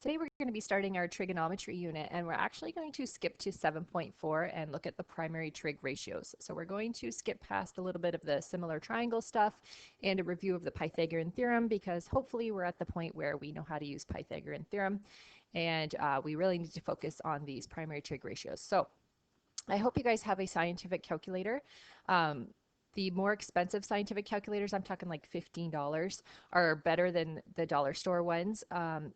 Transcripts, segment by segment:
Today we're going to be starting our trigonometry unit, and we're actually going to skip to 7.4 and look at the primary trig ratios. So we're going to skip past a little bit of the similar triangle stuff and a review of the Pythagorean theorem, because hopefully we're at the point where we know how to use Pythagorean theorem, and we really need to focus on these primary trig ratios. So I hope you guys have a scientific calculator. Um, the more expensive scientific calculators, I'm talking like $15, are better than the dollar store ones.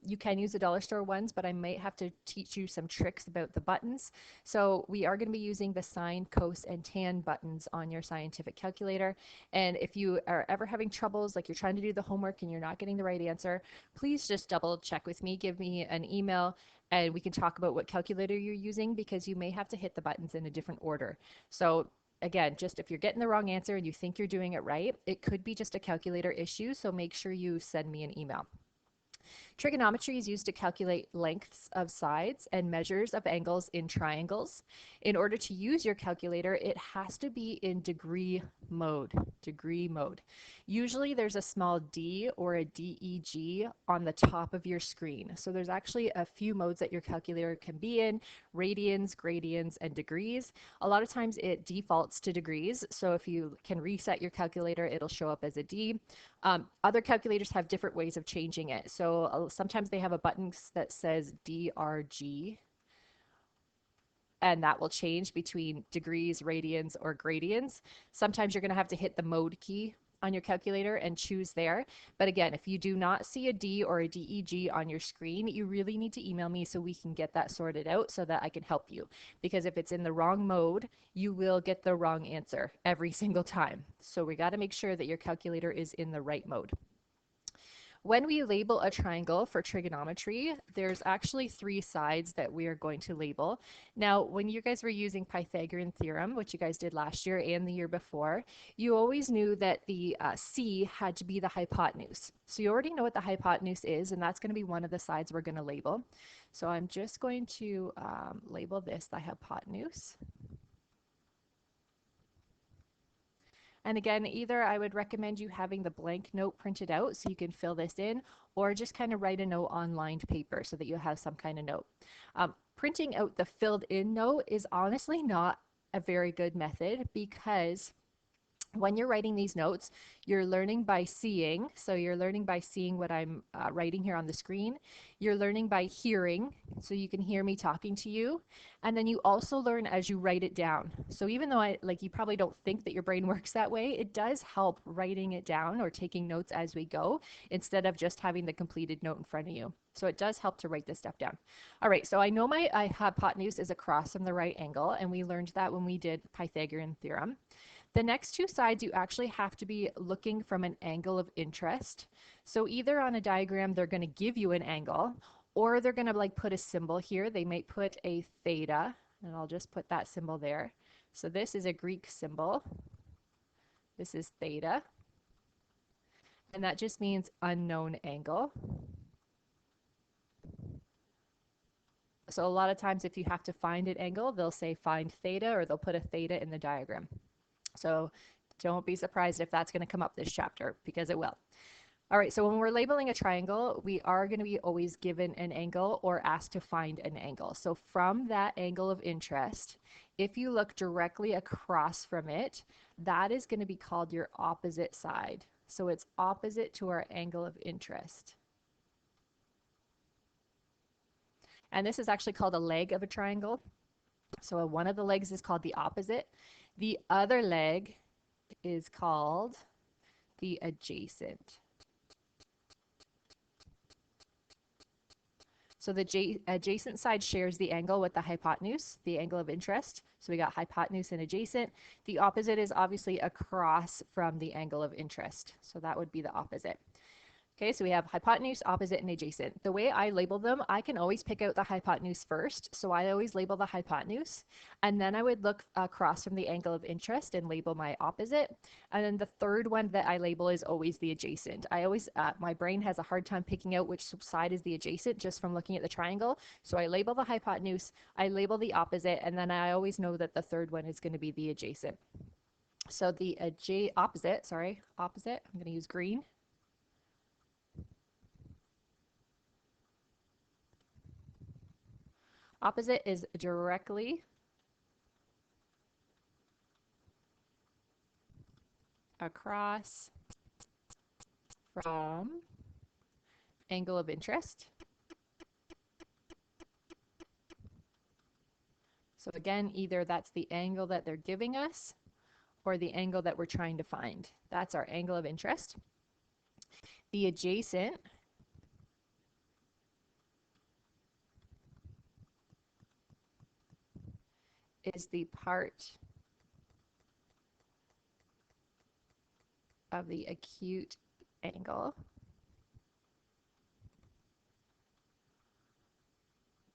You can use the dollar store ones, but I might have to teach you some tricks about the buttons. So we are going to be using the sine, cos, and tan buttons on your scientific calculator. And if you are ever having troubles, like you're trying to do the homework and you're not getting the right answer, please just double check with me. Give me an email and we can talk about what calculator you're using, because you may have to hit the buttons in a different order. So again, just if you're getting the wrong answer and you think you're doing it right, it could be just a calculator issue, so make sure you send me an email. Trigonometry is used to calculate lengths of sides and measures of angles in triangles. In order to use your calculator, it has to be in degree mode. Degree mode. Usually there's a small d or a DEG on the top of your screen. So there's actually a few modes that your calculator can be in: radians, gradians, and degrees. A lot of times it defaults to degrees. So if you can reset your calculator, it'll show up as a D. Other calculators have different ways of changing it. So sometimes they have a button that says DRG, and that will change between degrees, radians, or gradians. Sometimes you're going to have to hit the mode key on your calculator and choose there. But again, if you do not see a D or a DEG on your screen, you really need to email me so we can get that sorted out so that I can help you. Because if it's in the wrong mode, you will get the wrong answer every single time. So we got to make sure that your calculator is in the right mode. When we label a triangle for trigonometry, there's actually three sides that we are going to label. Now, when you guys were using Pythagorean theorem, which you guys did last year and the year before, you always knew that the C had to be the hypotenuse. So you already know what the hypotenuse is, and that's going to be one of the sides we're going to label. So I'm just going to label this the hypotenuse. And again, either I would recommend you having the blank note printed out so you can fill this in, or just kind of write a note on lined paper so that you have some kind of note. Printing out the filled in note is honestly not a very good method, because when you're writing these notes, you're learning by seeing. So you're learning by seeing what I'm writing here on the screen. You're learning by hearing, so you can hear me talking to you. And then you also learn as you write it down. So even though you probably don't think that your brain works that way, it does help writing it down or taking notes as we go, instead of just having the completed note in front of you. So it does help to write this stuff down. All right, so I know my hypotenuse is across from the right angle, and we learned that when we did Pythagorean theorem. The next two sides, you actually have to be looking from an angle of interest. So either on a diagram, they're going to give you an angle, or they're going to put a symbol here. They might put a theta, and I'll just put that symbol there. So this is a Greek symbol. This is theta, and that just means unknown angle. So a lot of times if you have to find an angle, they'll say find theta, or they'll put a theta in the diagram. So don't be surprised if that's going to come up this chapter, because it will. All right, so when we're labeling a triangle, we are going to be always given an angle or asked to find an angle. So from that angle of interest, if you look directly across from it, that is going to be called your opposite side. So it's opposite to our angle of interest. And this is actually called a leg of a triangle. So one of the legs is called the opposite. The other leg is called the adjacent. So the adjacent side shares the angle with the hypotenuse, the angle of interest. So we got hypotenuse and adjacent. The opposite is obviously across from the angle of interest. So that would be the opposite. Okay, so we have hypotenuse, opposite, and adjacent. The way I label them, I can always pick out the hypotenuse first. So I always label the hypotenuse, and then I would look across from the angle of interest and label my opposite. And then the third one that I label is always the adjacent. I always, my brain has a hard time picking out which side is the adjacent just from looking at the triangle. So I label the hypotenuse, I label the opposite, and then I always know that the third one is going to be the adjacent. So the opposite, I'm going to use green. Opposite is directly across from angle of interest. So again, either that's the angle that they're giving us or the angle that we're trying to find. That's our angle of interest. The adjacent is the part of the acute angle,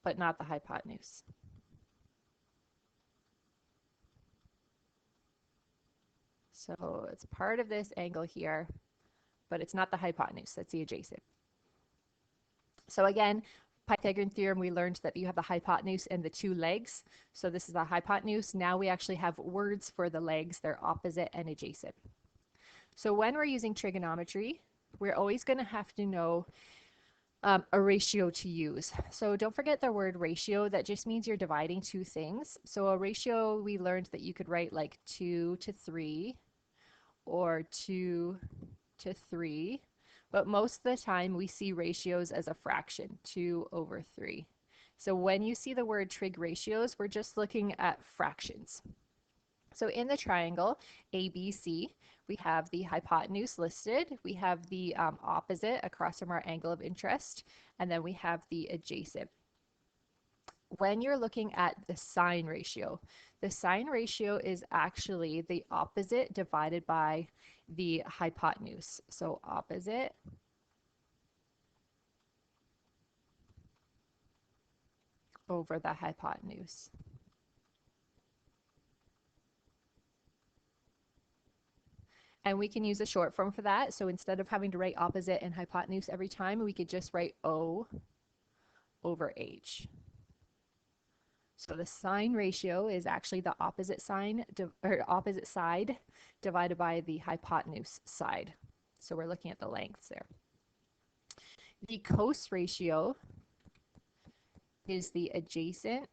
but not the hypotenuse. So it's part of this angle here, but it's not the hypotenuse, that's the adjacent. So again, Pythagorean theorem, we learned that you have the hypotenuse and the two legs. So this is the hypotenuse. Now we actually have words for the legs. They're opposite and adjacent. So when we're using trigonometry, we're always going to have to know a ratio to use. So don't forget the word ratio. That just means you're dividing two things. So a ratio, we learned that you could write like 2 to 3 or 2 to 3. But most of the time we see ratios as a fraction, 2 over 3. So when you see the word trig ratios, we're just looking at fractions. So in the triangle ABC, we have the hypotenuse listed, we have the opposite across from our angle of interest, and then we have the adjacent. When you're looking at the sine ratio is actually the opposite divided by the hypotenuse. So opposite over the hypotenuse. And we can use a short form for that. So instead of having to write opposite and hypotenuse every time, we could just write O over H. So the sine ratio is actually the opposite side divided by the hypotenuse side. So we're looking at the lengths there. The cos ratio is the adjacent.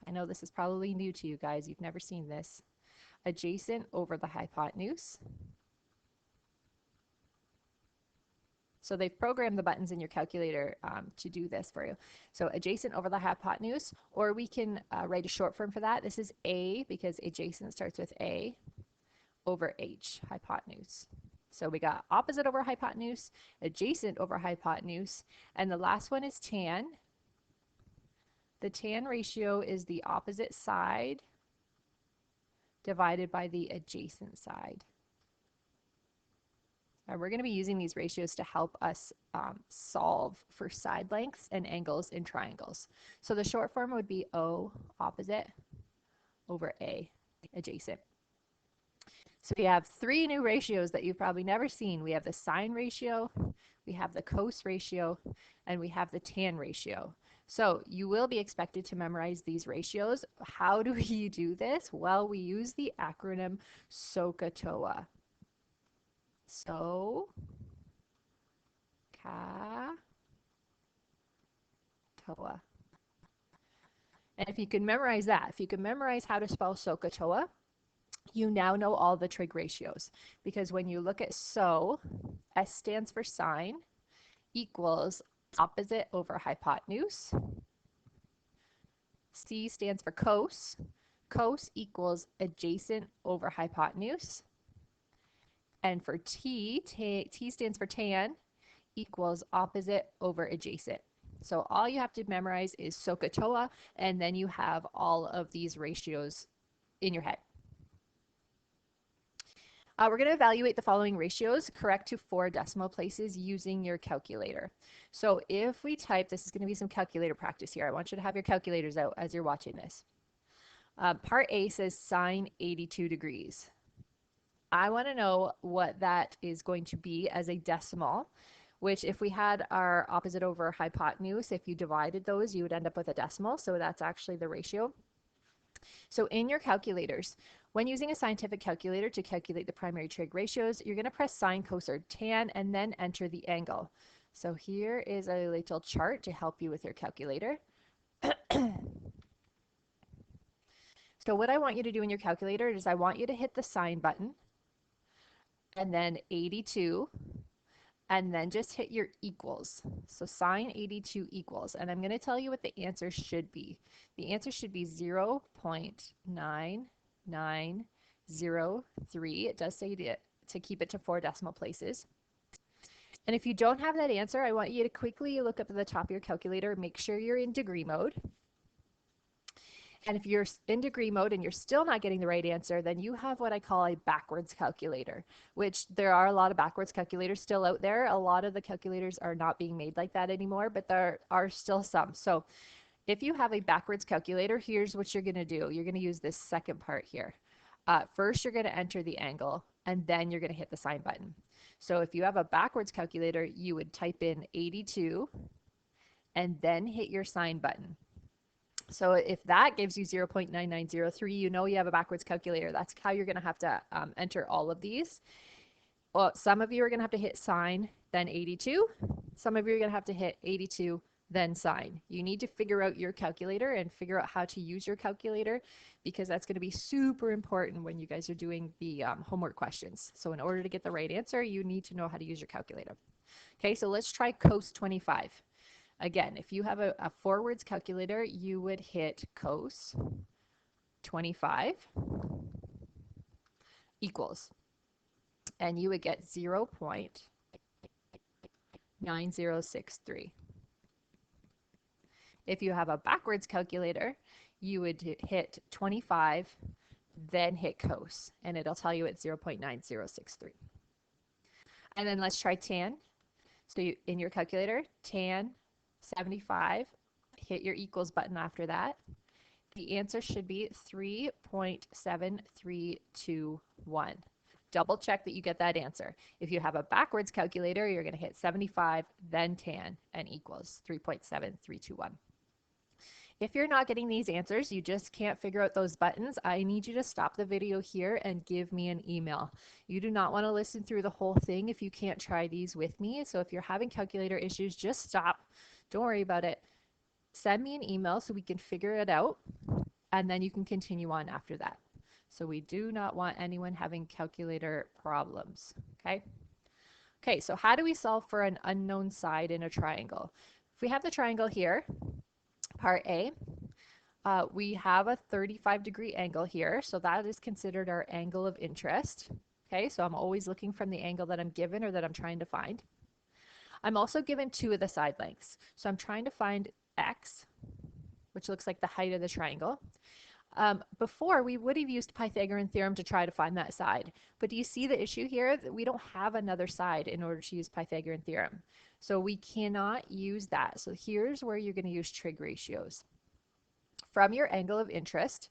I know this is probably new to you guys. You've never seen this. Adjacent over the hypotenuse. So they've programmed the buttons in your calculator to do this for you. So adjacent over the hypotenuse, or we can write a short form for that. This is A, because adjacent starts with A, over H, hypotenuse. So we got opposite over hypotenuse, adjacent over hypotenuse, and the last one is tan. The tan ratio is the opposite side divided by the adjacent side. And we're going to be using these ratios to help us solve for side lengths and angles in triangles. So the short form would be O, opposite, over A, adjacent. So we have three new ratios that you've probably never seen. We have the sine ratio, we have the cos ratio, and we have the tan ratio. So you will be expected to memorize these ratios. How do we do this? Well, we use the acronym SOHCAHTOA. SOHCAHTOA. And if you can memorize that, if you can memorize how to spell SOHCAHTOA, you now know all the trig ratios. Because when you look at SO, S stands for sine, equals opposite over hypotenuse. C stands for cos. Cos equals adjacent over hypotenuse. And for T stands for tan, equals opposite over adjacent. So all you have to memorize is SOHCAHTOA, and then you have all of these ratios in your head. We're going to evaluate the following ratios correct to 4 decimal places using your calculator. So if we type, this is going to be some calculator practice here. I want you to have your calculators out as you're watching this. Part A says sine 82 degrees. I want to know what that is going to be as a decimal, which if we had our opposite over hypotenuse, if you divided those, you would end up with a decimal. So that's actually the ratio. So in your calculators, when using a scientific calculator to calculate the primary trig ratios, you're going to press sine, cos, or tan, and then enter the angle. So here is a little chart to help you with your calculator. So what I want you to do in your calculator is I want you to hit the sign button and then 82 and then just hit your equals. So sine 82 equals, and I'm going to tell you what the answer should be. The answer should be 0.9903. It does say to keep it to 4 decimal places. And if you don't have that answer, I want you to quickly look up at the top of your calculator, make sure you're in degree mode. And if you're in degree mode and you're still not getting the right answer, then you have what I call a backwards calculator, which there are a lot of backwards calculators still out there. A lot of the calculators are not being made like that anymore, but there are still some. So if you have a backwards calculator, here's what you're going to do. You're going to use this second part here. First, you're going to enter the angle, and then you're going to hit the sign button. So if you have a backwards calculator, you would type in 82 and then hit your sign button. So if that gives you 0.9903, you know you have a backwards calculator. That's how you're going to have to enter all of these. Well, some of you are going to have to hit sign, then 82. Some of you are going to have to hit 82, then sign. You need to figure out your calculator and figure out how to use your calculator, because that's going to be super important when you guys are doing the homework questions. So in order to get the right answer, you need to know how to use your calculator. Okay, so let's try cos 25. Again, if you have a forwards calculator, you would hit cos 25 equals, and you would get 0.9063. If you have a backwards calculator, you would hit 25, then hit cos, and it'll tell you it's 0.9063. And then let's try tan. So in your calculator, tan 75, hit your equals button after that. The answer should be 3.7321. Double check that you get that answer. If you have a backwards calculator, you're going to hit 75, then tan, and equals 3.7321. If you're not getting these answers, you just can't figure out those buttons, I need you to stop the video here and give me an email. You do not want to listen through the whole thing if you can't try these with me. So if you're having calculator issues, just stop. Don't worry about it. Send me an email so we can figure it out, and then you can continue on after that. So we do not want anyone having calculator problems, okay? Okay, so how do we solve for an unknown side in a triangle? If we have the triangle here, part A, we have a 35-degree angle here, so that is considered our angle of interest. Okay, so I'm always looking from the angle that I'm given or that I'm trying to find. I'm also given 2 of the side lengths, so I'm trying to find x, which looks like the height of the triangle. Before, we would have used Pythagorean theorem to try to find that side, but do you see the issue here? That we don't have another side in order to use Pythagorean theorem, so we cannot use that. So here's where you're going to use trig ratios. From your angle of interest,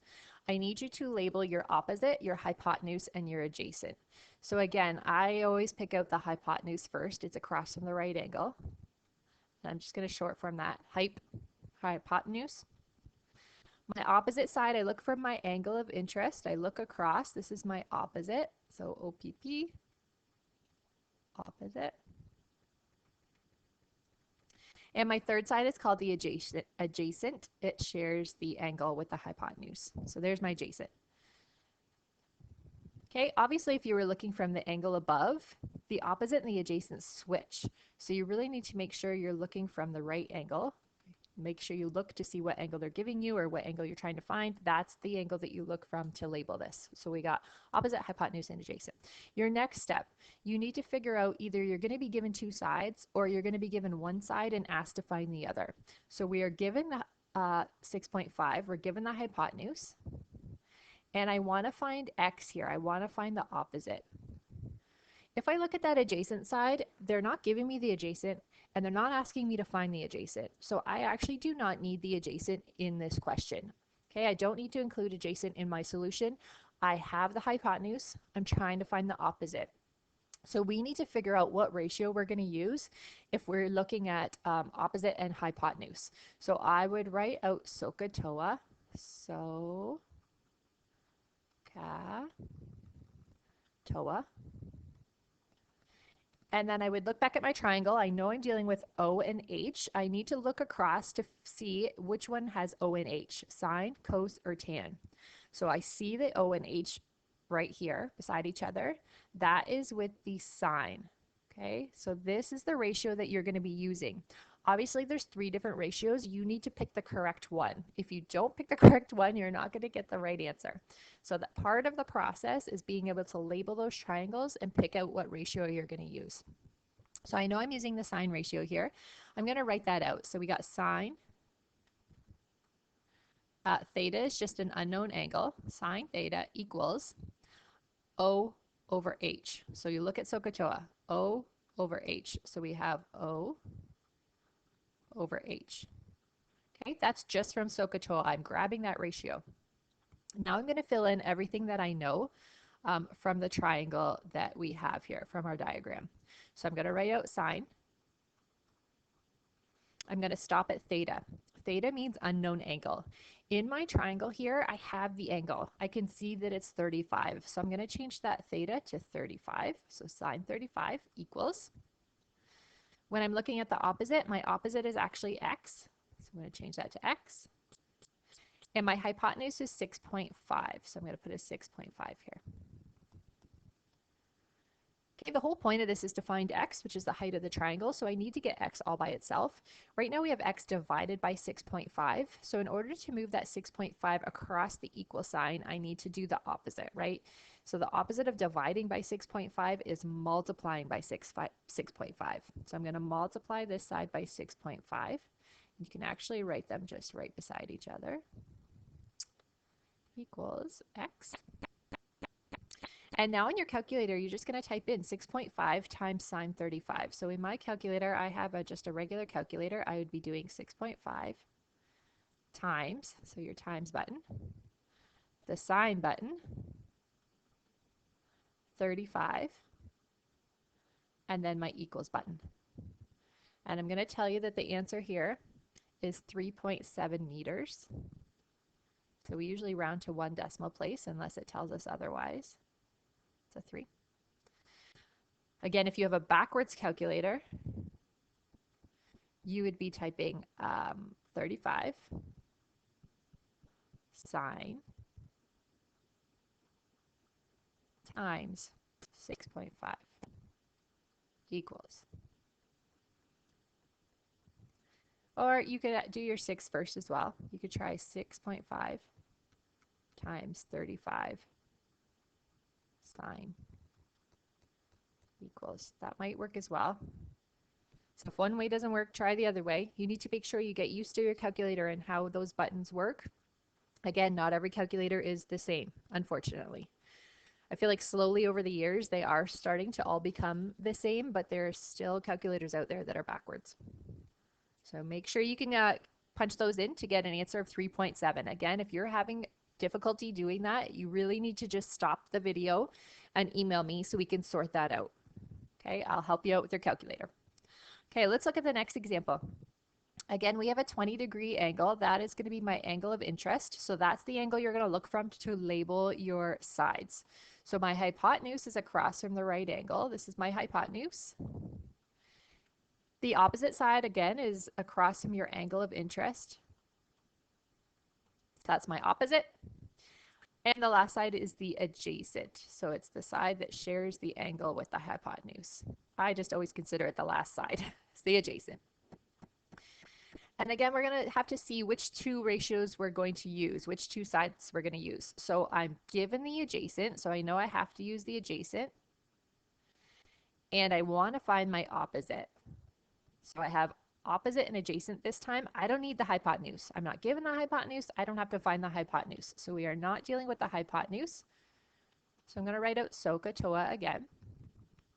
I need you to label your opposite, your hypotenuse, and your adjacent. So again, I always pick out the hypotenuse first. It's across from the right angle. And I'm just going to short form that, hypotenuse. My opposite side, I look from my angle of interest. I look across. This is my opposite. So OPP, opposite. And my third side is called the adjacent. It shares the angle with the hypotenuse. So there's my adjacent. Okay, obviously if you were looking from the angle above, the opposite and the adjacent switch. So you really need to make sure you're looking from the right angle. Make sure you look to see what angle they're giving you or what angle you're trying to find. That's the angle that you look from to label this. So we got opposite, hypotenuse, and adjacent. Your next step, you need to figure out either you're going to be given 2 sides or you're going to be given one side and asked to find the other. So we are given the 6.5, we're given the hypotenuse, and I want to find x here. I want to find the opposite. If I look at that adjacent side, they're not giving me the adjacent and they're not asking me to find the adjacent. So I actually do not need the adjacent in this question. Okay, I don't need to include adjacent in my solution. I have the hypotenuse. I'm trying to find the opposite. So we need to figure out what ratio we're going to use if we're looking at opposite and hypotenuse. So I would write out SOHCAHTOA, SOHCAHTOA. And then I would look back at my triangle. I know I'm dealing with O and H. I need to look across to see which one has O and H, sine, cos, or tan. So I see the O and H right here beside each other. That is with the sine. Okay, so this is the ratio that you're going to be using. Obviously, there's 3 different ratios. You need to pick the correct one. If you don't pick the correct one, you're not going to get the right answer. So that part of the process is being able to label those triangles and pick out what ratio you're going to use. So I know I'm using the sine ratio here. I'm going to write that out. So we got sine. Theta is just an unknown angle. Sine theta equals O over H. So you look at SOHCAHTOA, O over H. So we have O over H. Okay, that's just from SOHCAHTOA. I'm grabbing that ratio. Now I'm going to fill in everything that I know from the triangle that we have here from our diagram. So I'm going to write out sine. I'm going to stop at theta. Theta means unknown angle. In my triangle here, I have the angle. I can see that it's 35. So I'm going to change that theta to 35. So sine 35 equals. When I'm looking at the opposite, my opposite is actually x. So I'm going to change that to x. And my hypotenuse is 6.5. So I'm going to put a 6.5 here. Okay, the whole point of this is to find x, which is the height of the triangle, so I need to get x all by itself. Right now we have x divided by 6.5, so in order to move that 6.5 across the equal sign, I need to do the opposite, right? So the opposite of dividing by 6.5 is multiplying by 6.5. So I'm going to multiply this side by 6.5. You can actually write them just right beside each other. Equals x. And now in your calculator, you're just going to type in 6.5 times sine 35. So in my calculator, I have just a regular calculator. I would be doing 6.5 times, so your times button, the sine button, 35, and then my equals button. And I'm going to tell you that the answer here is 3.7 meters. So we usually round to 1 decimal place unless it tells us otherwise. It's a 3. Again, if you have a backwards calculator, you would be typing 35 sine times 6.5 equals. Or you could do your 6 first as well. You could try 6.5 times 35 sine equals. That might work as well. So if one way doesn't work, try the other way. You need to make sure you get used to your calculator and how those buttons work. Again, not every calculator is the same, unfortunately. I feel like slowly over the years, they are starting to all become the same, but there are still calculators out there that are backwards. So make sure you can punch those in to get an answer of 3.7. Again, if you're having difficulty doing that, you really need to just stop the video and email me so we can sort that out. Okay, I'll help you out with your calculator. Okay, let's look at the next example. Again, we have a 20-degree angle. That is going to be my angle of interest. So that's the angle you're going to look from to label your sides. So my hypotenuse is across from the right angle. This is my hypotenuse. The opposite side, again, is across from your angle of interest. So that's my opposite. And the last side is the adjacent. So it's the side that shares the angle with the hypotenuse. I just always consider it the last side. It's the adjacent. And again, we're going to have to see which 2 ratios we're going to use, which 2 sides we're going to use. So I'm given the adjacent, so I know I have to use the adjacent. And I want to find my opposite. So I have opposite and adjacent this time. I don't need the hypotenuse. I'm not given the hypotenuse. I don't have to find the hypotenuse. So we are not dealing with the hypotenuse. So I'm going to write out SOHCAHTOA again.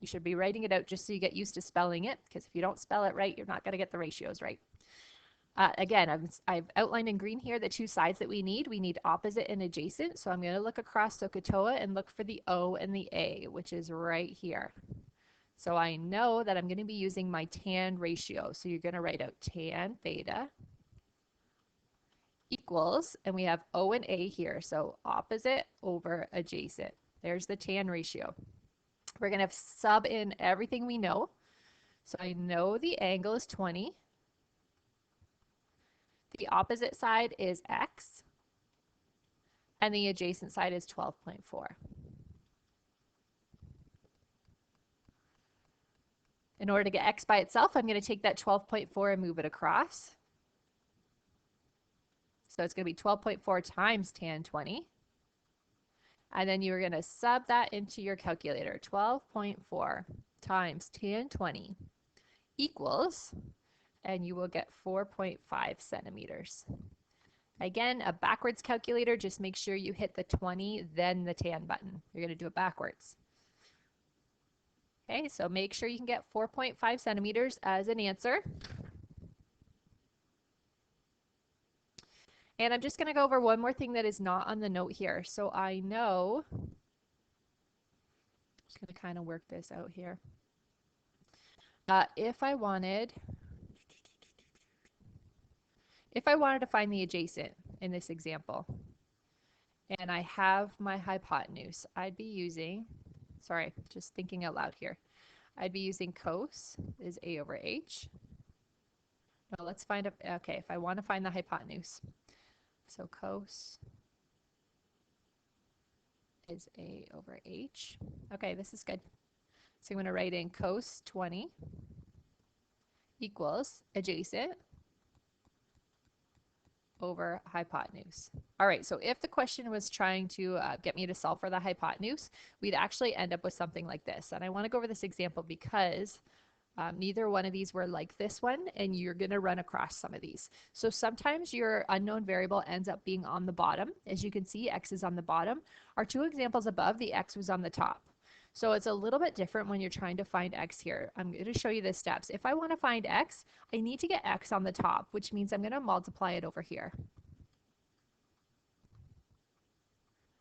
You should be writing it out just so you get used to spelling it, because if you don't spell it right, you're not going to get the ratios right. Again, I've outlined in green here the 2 sides that we need. We need opposite and adjacent. So I'm going to look across SOHCAHTOA and look for the O and the A, which is right here. So I know that I'm going to be using my tan ratio. So you're going to write out tan theta equals, and we have O and A here. So opposite over adjacent. There's the tan ratio. We're going to sub in everything we know. So I know the angle is 20. The opposite side is x, and the adjacent side is 12.4. In order to get x by itself, I'm going to take that 12.4 and move it across. So it's going to be 12.4 times tan 20. And then you're going to sub that into your calculator. 12.4 times tan 20 equals, and you will get 4.5 centimeters. Again, a backwards calculator, just make sure you hit the 20, then the tan button. You're going to do it backwards. Okay, so make sure you can get 4.5 centimeters as an answer. And I'm just going to go over one more thing that is not on the note here. So I know, I'm just going to kind of work this out here. If I wanted to find the adjacent in this example, and I have my hypotenuse, I'd be using, sorry, just thinking out loud here. I'd be using cos is a over h. Now let's find, okay, if I want to find the hypotenuse. So cos is a over h. Okay, this is good. So I'm going to write in cos 20 equals adjacent over hypotenuse. All right, so if the question was trying to get me to solve for the hypotenuse, we'd actually end up with something like this. And I want to go over this example because neither one of these were like this one, and you're going to run across some of these. So sometimes your unknown variable ends up being on the bottom. As you can see, x is on the bottom. Our two examples above, the x was on the top. So it's a little bit different when you're trying to find x here. I'm going to show you the steps. If I want to find x, I need to get x on the top, which means I'm going to multiply it over here.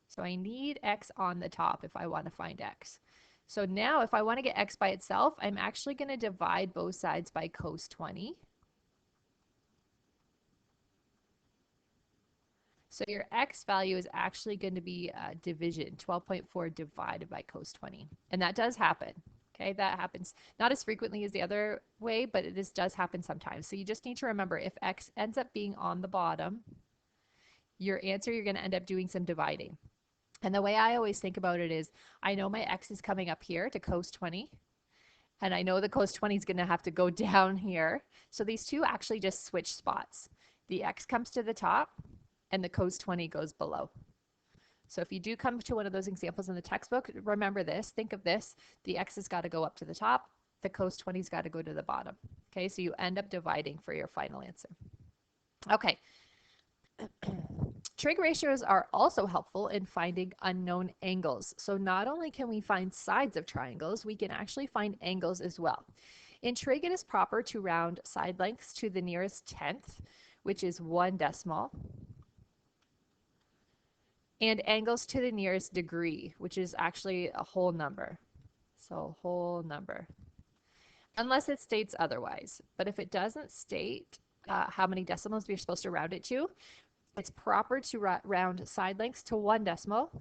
So I need x on the top if I want to find x. So now if I want to get x by itself, I'm actually going to divide both sides by cos 20. So your x value is actually going to be division, 12.4 divided by cos 20. And that does happen. Okay, that happens not as frequently as the other way, but it does happen sometimes. So you just need to remember, if x ends up being on the bottom, your answer, you're going to end up doing some dividing. And the way I always think about it is, I know my x is coming up here to cos 20. And I know the cos 20 is going to have to go down here. So these two actually just switch spots. The x comes to the top, and the cos 20 goes below. So if you do come to one of those examples in the textbook, remember this, think of this, the x has got to go up to the top, the cos 20 has got to go to the bottom. Okay, so you end up dividing for your final answer. Okay. Trig ratios are also helpful in finding unknown angles. So not only can we find sides of triangles, we can actually find angles as well. In trig, it is proper to round side lengths to the nearest tenth, which is 1 decimal, and angles to the nearest degree, which is actually a whole number. So whole number. Unless it states otherwise. But if it doesn't state how many decimals we're supposed to round it to, it's proper to round side lengths to 1 decimal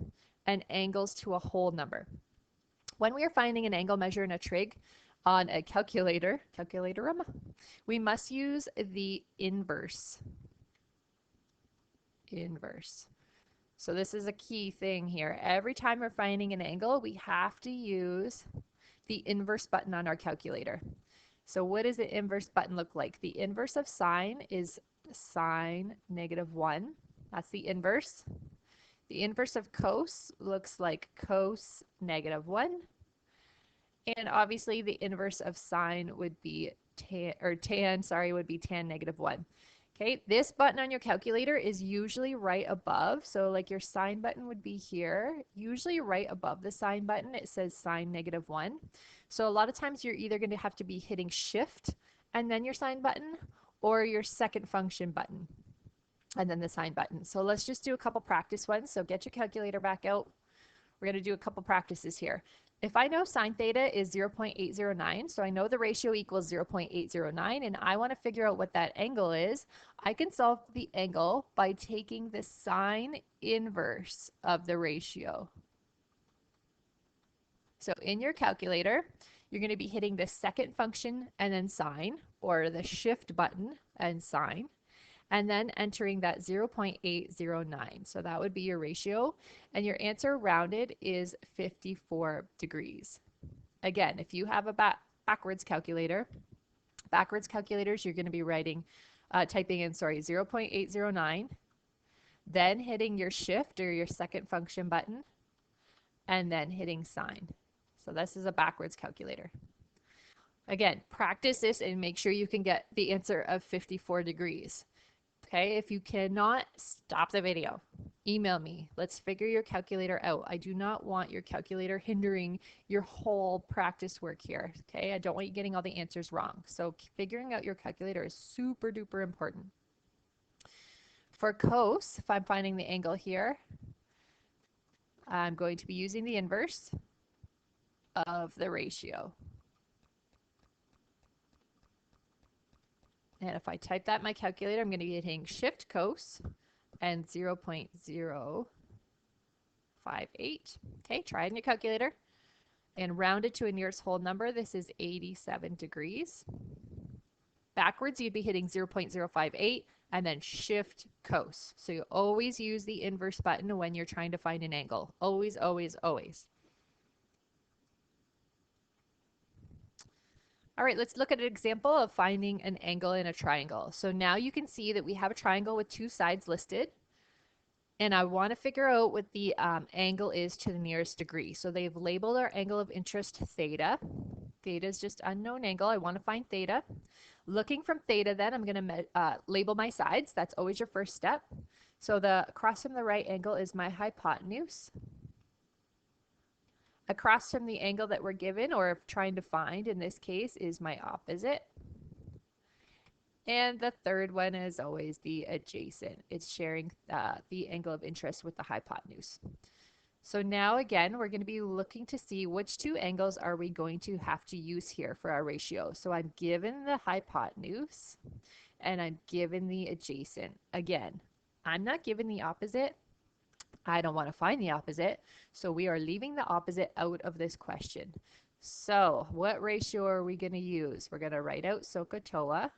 and angles to a whole number. When we are finding an angle measure in a trig on a calculator, we must use the inverse. So this is a key thing here. Every time we're finding an angle, we have to use the inverse button on our calculator. So what does the inverse button look like? The inverse of sine is sine -1. That's the inverse. The inverse of cos looks like cos -1. And obviously the inverse of sine would be tan would be tan -1. Okay, this button on your calculator is usually right above. So like your sine button would be here. Usually right above the sine button, it says sine -1. So a lot of times you're either going to have to be hitting shift and then your sine button, or your second function button and then the sine button. So let's just do a couple practice ones. So get your calculator back out. We're going to do a couple practices here. If I know sine theta is 0.809, so I know the ratio equals 0.809, and I want to figure out what that angle is, I can solve the angle by taking the sine inverse of the ratio. So in your calculator, you're going to be hitting the second function and then sign, or the shift button and sign, and then entering that 0.809. So that would be your ratio, and your answer rounded is 54 degrees. Again, if you have a backwards calculators, you're going to be typing in 0.809, then hitting your shift or your second function button, and then hitting sign. So this is a backwards calculator. Again, practice this and make sure you can get the answer of 54 degrees. Okay, if you cannot, stop the video. Email me. Let's figure your calculator out. I do not want your calculator hindering your whole practice work here. Okay, I don't want you getting all the answers wrong. So figuring out your calculator is super duper important. For cos, if I'm finding the angle here, I'm going to be using the inverse of the ratio. And if I type that in my calculator, I'm going to be hitting shift cos and 0.058. Okay, try it in your calculator and round it to a nearest whole number. This is 87 degrees. Backwards, you'd be hitting 0.058 and then shift cos. So you always use the inverse button when you're trying to find an angle. Always, always, always. All right, let's look at an example of finding an angle in a triangle. So now you can see that we have a triangle with two sides listed. And I want to figure out what the angle is to the nearest degree. So they've labeled our angle of interest theta. Theta is just unknown angle. I want to find theta. Looking from theta, then I'm going to label my sides. That's always your first step. So the across from the right angle is my hypotenuse. Across from the angle that we're given, or trying to find in this case, is my opposite. And the third one is always the adjacent. It's sharing the angle of interest with the hypotenuse. So now again, we're going to be looking to see which two angles are we going to have to use here for our ratio. So I'm given the hypotenuse and I'm given the adjacent. Again, I'm not given the opposite. I don't want to find the opposite. So we are leaving the opposite out of this question. So what ratio are we going to use? We're going to write out SOHCAHTOA.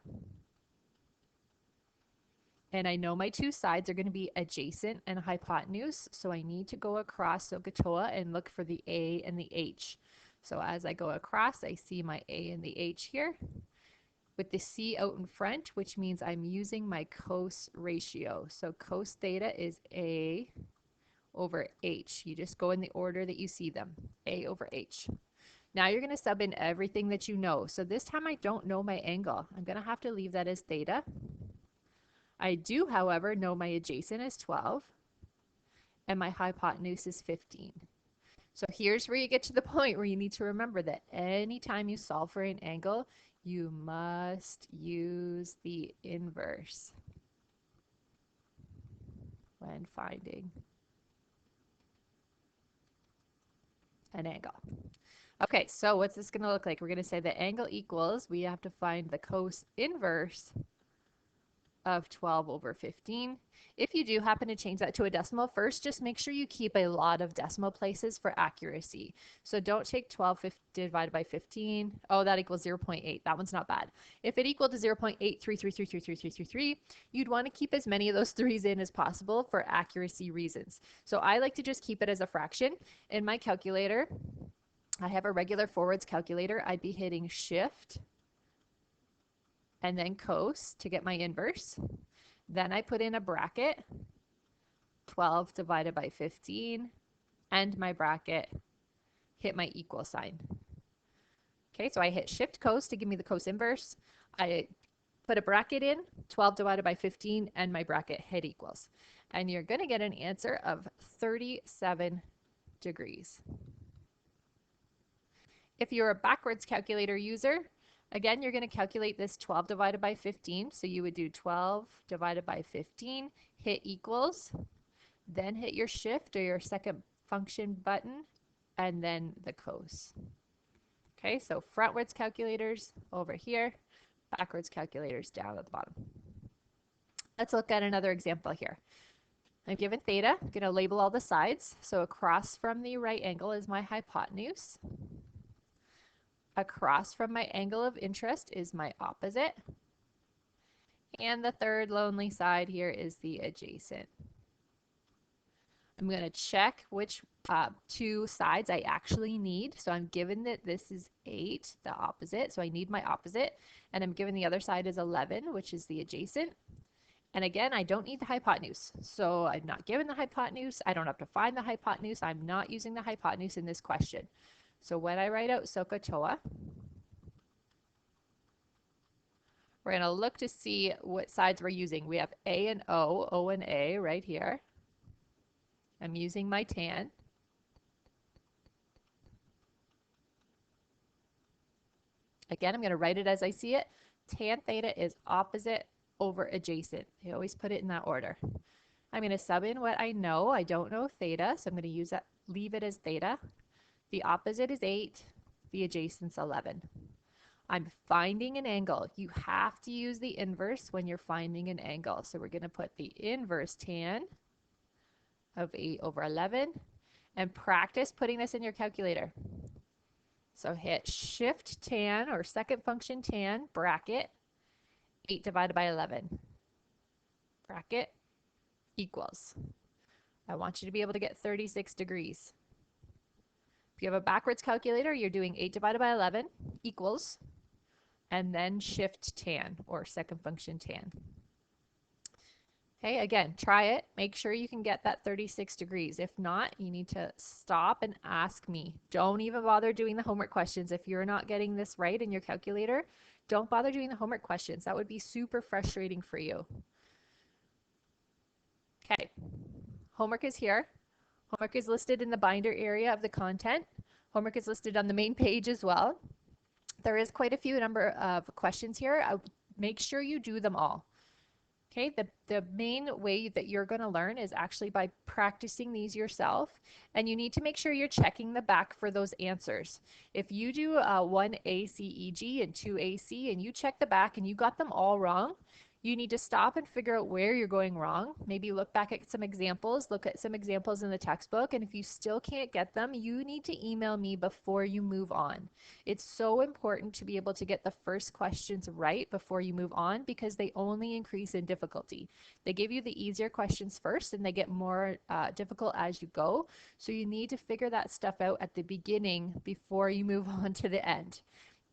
And I know my two sides are going to be adjacent and hypotenuse, so I need to go across SOHCAHTOA and look for the A and the H. So as I go across, I see my A and the H here, with the C out in front, which means I'm using my cos ratio. So cos theta is A over H. You just go in the order that you see them, A over H. Now you're going to sub in everything that you know. So this time I don't know my angle. I'm going to have to leave that as theta. I do, however, know my adjacent is 12 and my hypotenuse is 15. So here's where you get to the point where you need to remember that anytime you solve for an angle, you must use the inverse when finding an angle. Okay, so what's this going to look like? We're going to say the angle equals, we have to find the cos inverse of 12 over 15. If you do happen to change that to a decimal first, just make sure you keep a lot of decimal places for accuracy. So don't take 12 divided by 15. Oh, that equals 0.8. That one's not bad. If it equaled to 0.833333333, you'd want to keep as many of those threes in as possible for accuracy reasons. So I like to just keep it as a fraction. In my calculator, I have a regular forwards calculator. I'd be hitting shift and then cos to get my inverse. Then I put in a bracket, 12 divided by 15, and my bracket, hit my equal sign. Okay, so I hit shift cos to give me the cos inverse. I put a bracket in, 12 divided by 15, and my bracket hit equals. And you're going to get an answer of 37 degrees. If you're a backwards calculator user, again, you're going to calculate this 12 divided by 15. So you would do 12 divided by 15, hit equals, then hit your shift or your second function button, and then the cos. Okay, so frontwards calculators over here, backwards calculators down at the bottom. Let's look at another example here. I'm given theta. I'm going to label all the sides. So across from the right angle is my hypotenuse. Across from my angle of interest is my opposite. And the third lonely side here is the adjacent. I'm going to check which two sides I actually need. So I'm given that this is 8, the opposite. So I need my opposite. And I'm given the other side is 11, which is the adjacent. And again, I don't need the hypotenuse. So I'm not given the hypotenuse. I don't have to find the hypotenuse. I'm not using the hypotenuse in this question. So when I write out SOHCAHTOA, we're going to look to see what sides we're using. We have A and O and A right here. I'm using my tan. Again, I'm going to write it as I see it. Tan theta is opposite over adjacent. I always put it in that order. I'm going to sub in what I know. I don't know theta, so I'm going to use that, leave it as theta. The opposite is 8. The adjacent's 11. I'm finding an angle. You have to use the inverse when you're finding an angle. So we're going to put the inverse tan of 8 over 11 and practice putting this in your calculator. So hit shift tan or second function tan bracket 8 divided by 11 bracket equals. I want you to be able to get 36 degrees. If you have a backwards calculator, you're doing 8 divided by 11 equals, and then shift tan or second function tan. Okay, again, try it. Make sure you can get that 36 degrees. If not, you need to stop and ask me. Don't even bother doing the homework questions. If you're not getting this right in your calculator, don't bother doing the homework questions. That would be super frustrating for you. Okay, homework is here. Homework is listed in the binder area of the content. Homework is listed on the main page as well. There is quite a few number of questions here. Make sure you do them all. Okay, the main way that you're going to learn is actually by practicing these yourself, and you need to make sure you're checking the back for those answers. If you do 1 ACEG and 2 AC and you check the back and you got them all wrong, you need to stop and figure out where you're going wrong. Maybe look back at some examples, look at some examples in the textbook, and if you still can't get them, you need to email me before you move on. It's so important to be able to get the first questions right before you move on because they only increase in difficulty. They give you the easier questions first and they get more difficult as you go. So you need to figure that stuff out at the beginning before you move on to the end.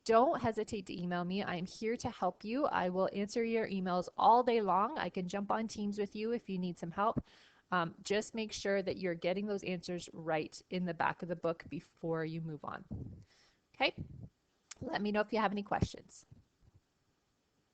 Don't hesitate to email me. I'm here to help you. I will answer your emails all day long. I can jump on Teams with you if you need some help. Just make sure that you're getting those answers right in the back of the book before you move on. Okay? Let me know if you have any questions.